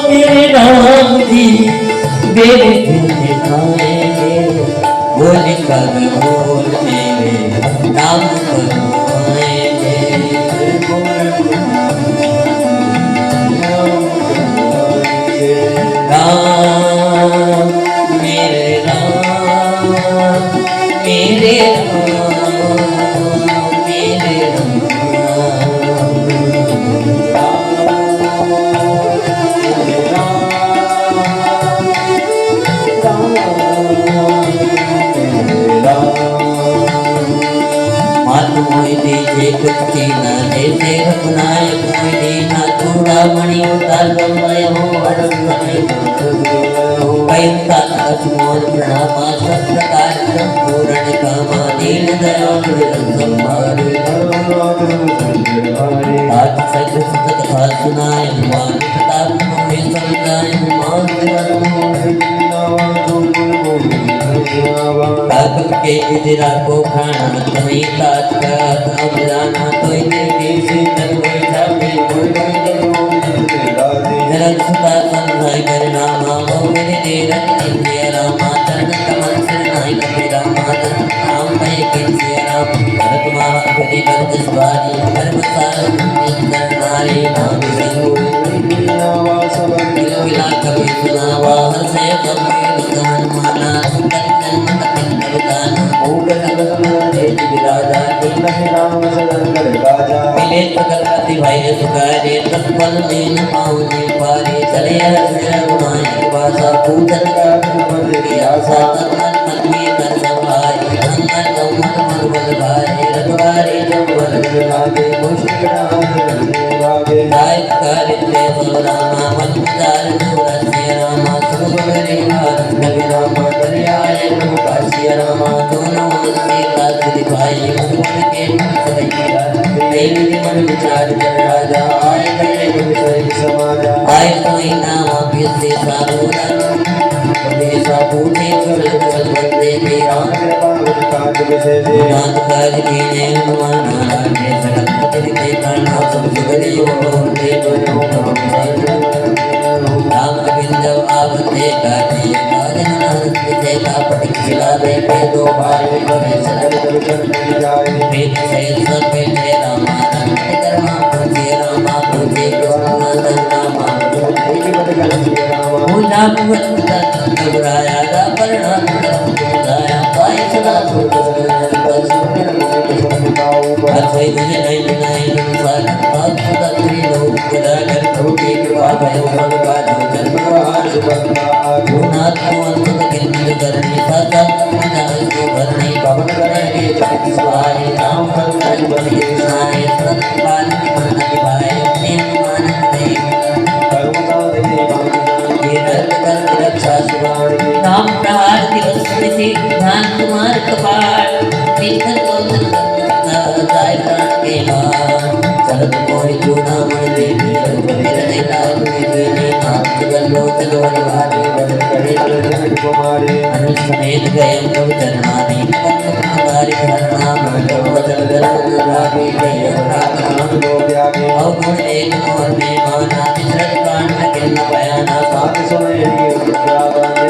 मेरे राम जी मेरे दिल खाएंगे बोल कर बोल मेरे नाम करवाएंगे राम मेरे राम मेरे राम मेरे कुछ न जैसे रघुनायक दीना चूड़ा मणि उतार गंगाय हो पैसा मोर प्रणामा सब प्रकार पूर्ण कामा दीन दयाल संभारे आज सच सत कथा सुनाय भगवान प्रताप मोहे समझाय मान काकम के इधरा को खाना तुम्हें ताज का अब जाना तो इधर के सीतल कोई जाके कोई जरा सुता संधाई कर नामा वो मेरे तेरा इंद्रिय रामा चरण कमल से नाई कपे रामा नाम पे किंसे राम भरत महाकरी भरत स्वारी धर्म सार इंद्र नारी नाम सिंह विला कभी सुनावा हसे कभी गगन माना भाई सुखारे तत्पल दीन पावने पारे चले रघुनाय वासा पूजन का मन किया सा तन मन में कर सवाई अंगन गौमन मन बल भाई रघुवारे जब बल लागे मुश्किल गाय कारिते रामा मन उदार रस्य रामा सुगरे नबी रामा दरियाए काशी रामा दोनों से काज दिखाई मन के देवी मन विचार कर राजा आए करे विषय समाजा आए कोई नाम अभ्यसे सारोदा देशा पूछे चल चल बंदे मेरा काज विशेष नाथ काज कीने हनुमान ने सरस्वती के करना सब सुगरे यो दे दो राम गोविंद आवते काटे काजन हंसते से कापट खिला दे पे दो बार करे सरल कर जाए वेद से सब पे रामा रामा पूजे कृष्ण रामा पूजा पूजा घबराया दा परना दाया पाई सदा अथई तुझे नहीं नहीं संसार बात सदा तेरी लोग खुदा कर थोड़ी कृपा भयो सब का जन्म आज बंदा गुनाथ को अंत किंतु करनी सदा मना को भरनी पवन करे सवाई राम कर बलि साए सतपाल मन निभाए अपने मान दे कर्मदा दे ये रत कर रक्षा सुवाणी नाम प्रहार दिवस में से ध्यान कुमार कपाल तीर्थन गोत्र जाय प्राण के मान चलत कोई चूड़ा मन देवी मेरे नैना मेरे नाम गलो चलो निभाने बल करे कुमारे अनुज समेत गए प्रभु चरणाने पत्नी धरना मंडप वचन गरम रागे गए राम लोग आगे अवगुण एक मोहन में माना तिसरत कांड में गिरना बयाना साथ समय